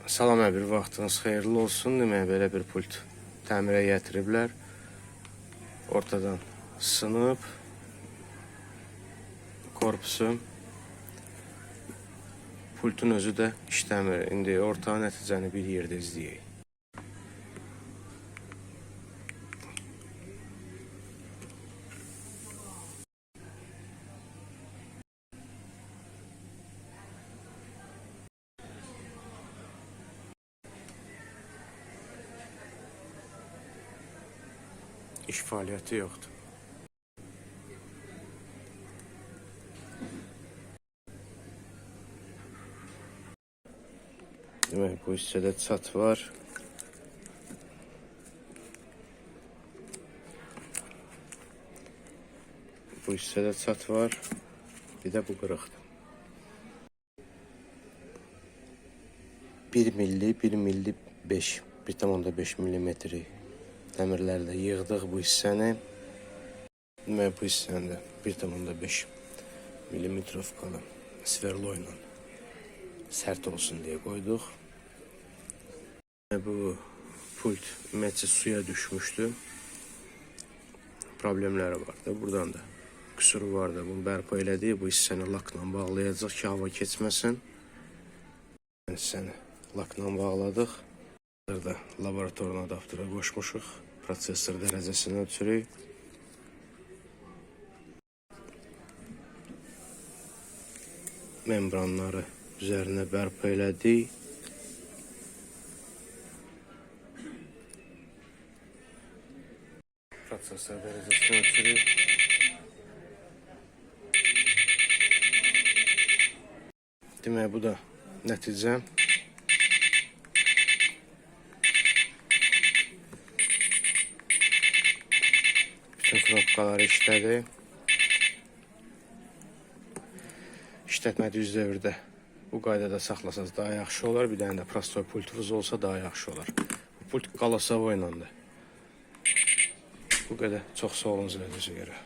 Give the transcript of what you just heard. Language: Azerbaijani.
Salam bir vaxtınız xeyirli olsun. Demək, belə bir pult təmirə gətiriblər. Ortadan sınıb. Korpusu. Pultun özü də işləmir. İndi orta nəticəni bir yerdə izləyək. İş fəaliyyəti yoxdur. Demək, bu hissədə çat var. Bu hissədə çat var. Bir də bu qırıqdır. 1 milli, 1 milli 5, 1,5 millimetri dəmirlərlə yığdıq bu hissəni. Demək, bu hissəni də 1,5 millimetrovkalı sverlo ilə sərt olsun deyə qoyduq. Bu pult ümumiyyətcə suya düşmüşdü. Problemləri vardı. Buradan da qüsuru vardı. Bunu bərpa elədik. Bu hissəni lakla bağlayacaq ki, hava keçməsin. Hissəni lakla bağladıq. Burada laboratorun adaptera qoşmuşuq. Prosesor dərəcəsini ölçürük. Membranları üzərinə bərpa elədik. Prosesor dərəcəsini ölçürük. Demək, bu da nəticə. Bütün knopkaları işlədi. İşlətmə düz dövrdə bu qaydada saxlasanız daha yaxşı olar. Bir dənə də prostoy pultunuz olsa daha yaxşı olar. Bu pult Qalasavo iləndir. Bu qədər. Çox sağ olun zəhmətinizə görə.